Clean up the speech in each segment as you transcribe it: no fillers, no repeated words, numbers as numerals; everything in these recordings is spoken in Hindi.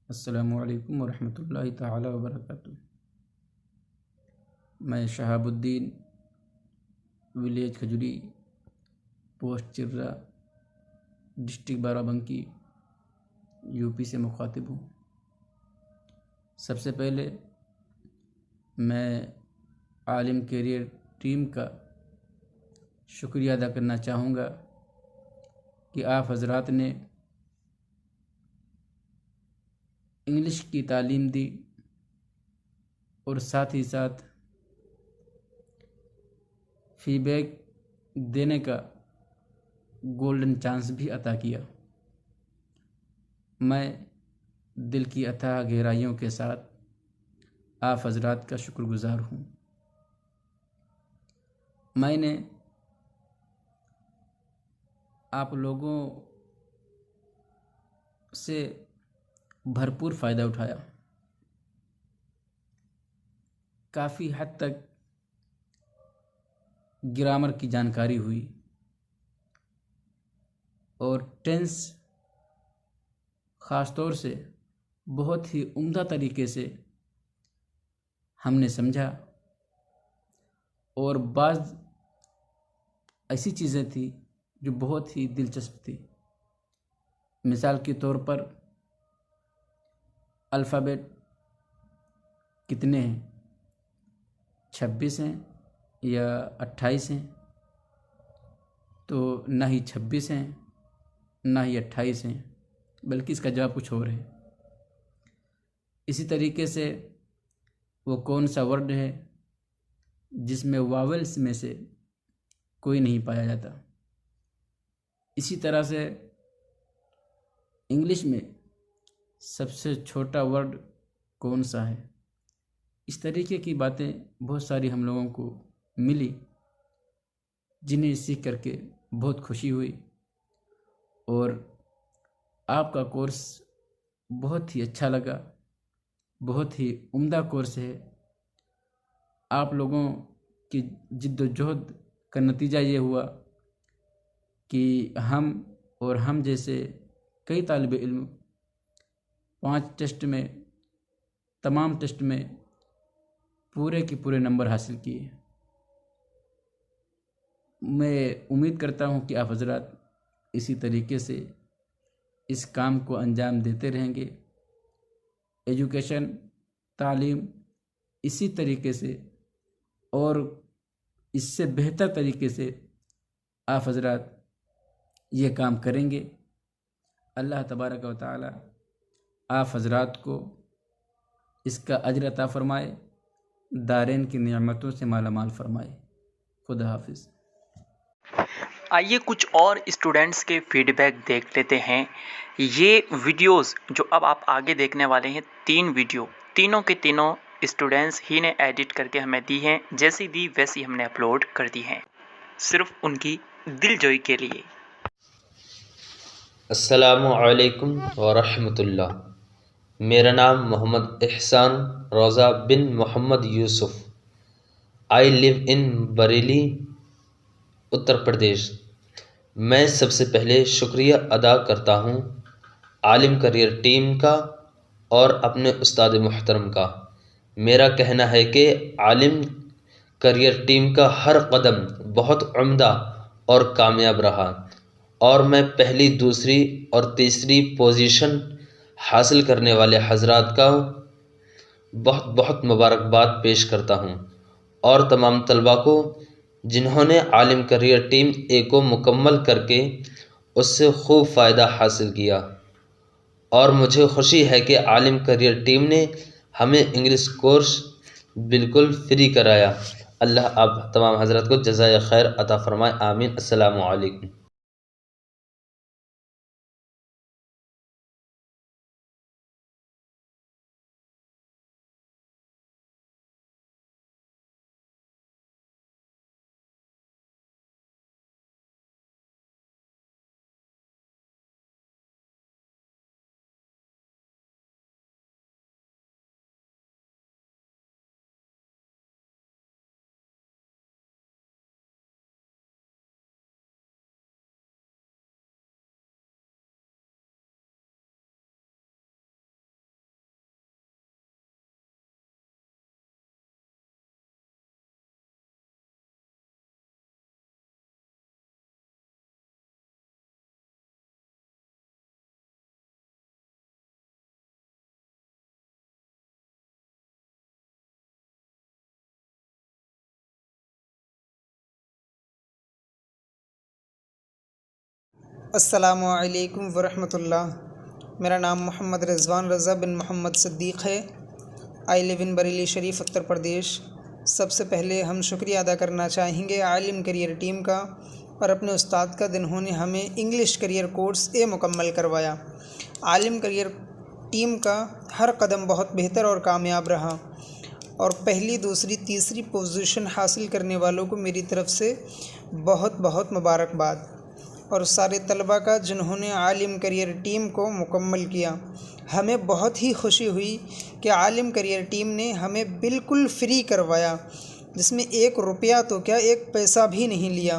अस्सलामुअलैकुम वरहमतुल्लाहि ताला वबरकातुहू। मैं शहाबुद्दीन विलेज खजूरी, पोस्ट चिर्रा, डिस्ट्रिक्ट बाराबंकी, यूपी से मुखातिब हूँ। सबसे पहले मैं आलिम कैरियर टीम का शुक्रिया अदा करना चाहूँगा कि आप हज़रात ने इंग्लिश की तालीम दी और साथ ही साथ फीडबैक देने का गोल्डन चांस भी अता किया। मैं दिल की अथाह गहराइयों के साथ आप हज़रात का शुक्रगुज़ार हूँ। मैंने आप लोगों से भरपूर फ़ायदा उठाया। काफ़ी हद तक ग्रामर की जानकारी हुई और टेंस ख़ास तौर से बहुत ही उम्दा तरीके से हमने समझा और बाज़ ऐसी चीज़ें थी जो बहुत ही दिलचस्प थी। मिसाल के तौर पर अल्फ़ाबेट कितने हैं, 26 हैं या 28 हैं? तो ना ही 26 हैं ना ही 28 हैं, बल्कि इसका जवाब कुछ और है। इसी तरीके से वो कौन सा वर्ड है जिसमें वावेल्स में से कोई नहीं पाया जाता। इसी तरह से इंग्लिश में सबसे छोटा वर्ड कौन सा है। इस तरीके की बातें बहुत सारी हम लोगों को मिली, जिन्हें सीख करके बहुत खुशी हुई। और आपका कोर्स बहुत ही अच्छा लगा, बहुत ही उम्दा कोर्स है। आप लोगों की जिद्दोजहद का नतीजा ये हुआ कि हम जैसे कई तालिब इल्म 5 टेस्ट में, तमाम टेस्ट में पूरे के पूरे नंबर हासिल किए। मैं उम्मीद करता हूँ कि आप हज़रात इसी तरीके से इस काम को अंजाम देते रहेंगे। एजुकेशन, तालीम इसी तरीके से और इससे बेहतर तरीके से आप हज़रात ये काम करेंगे। अल्लाह तबारक व तआला आप हज़रात को इसका अजर अता फ़रमाए, दारैन की नियामतों से मालामाल फ़रमाए। खुदा हाफिज़। आइए कुछ और स्टूडेंट्स के फीडबैक देख लेते हैं। ये वीडियोस जो अब आप आगे देखने वाले हैं, 3 वीडियो, तीनों के तीनों स्टूडेंट्स ही ने एडिट करके हमें दी हैं। जैसी दी वैसी हमने अपलोड कर दी हैं, सिर्फ उनकी दिलजोई के लिए। अस्सलामु अलैकुम व रहमतुल्लाह। मेरा नाम Mohammed Ehsan Roza bin Mohammed Yusuf. I live in Bareilly, Uttar Pradesh. मैं सबसे पहले शुक्रिया अदा करता हूँ आलिम करियर टीम का और अपने उस्ताद मुहतरम का। मेरा कहना है कि आलिम करियर टीम का हर कदम बहुत उम्दा और कामयाब रहा और मैं पहली, दूसरी और तीसरी पोजीशन हासिल करने वाले हजरात का बहुत बहुत मुबारकबाद पेश करता हूँ और तमाम तलबा को जिन्होंने आलिम करियर टीम ए को मुकम्मल करके उससे खूब फ़ायदा हासिल किया। और मुझे खुशी है कि आलिम करियर टीम ने हमें इंग्लिश कोर्स बिल्कुल फ्री कराया। अल्लाह आप तमाम हजरत को जज़ाए खैर अता फरमाए। आमीन। अस्सलामु अलैकुम। अस्सलामुअलैकुम वरहमतुल्लाह। मेरा नाम मोहम्मद रिज़वान रज़ा बिन मोहम्मद सिद्दीक़ है। आई लिव इन बरेली शरीफ, उत्तर प्रदेश। सबसे पहले हम शुक्रिया अदा करना चाहेंगे आलिम करियर टीम का और अपने उस्ताद का, जिन्होंने हमें इंग्लिश करियर कोर्स मुकम्मल करवाया। आलिम करियर टीम का हर कदम बहुत बेहतर और कामयाब रहा और पहली, दूसरी, तीसरी पोजीशन हासिल करने वालों को मेरी तरफ़ से बहुत बहुत मुबारकबाद, और सारे तलबा का जिन्होंने आलिम करियर टीम को मुकम्मल किया। हमें बहुत ही खुशी हुई कि आलिम करियर टीम ने हमें बिल्कुल फ्री करवाया, जिसमें 1 रुपया तो क्या, 1 पैसा भी नहीं लिया।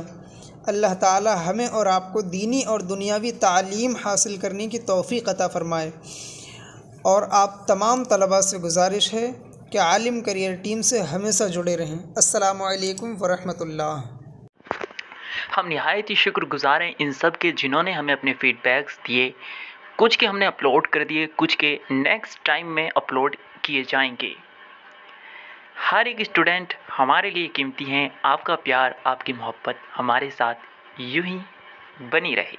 अल्लाह ताला हमें और आपको दीनी और दुनियावी तालीम हासिल करने की तौफ़ीक़ अता फ़रमाए। और आप तमाम तलबा से गुजारिश है कि आलिम करियर टीम से हमेशा जुड़े रहें। अस्सलामु अलैकुम वरहमतुल्लाह। हम निहायत ही शुक्रगुज़ार हैं इन सब के, जिन्होंने हमें अपने फ़ीडबैक्स दिए। कुछ के हमने अपलोड कर दिए, कुछ के नेक्स्ट टाइम में अपलोड किए जाएंगे। हर एक स्टूडेंट हमारे लिए कीमती हैं। आपका प्यार, आपकी मोहब्बत हमारे साथ यूं ही बनी रहे।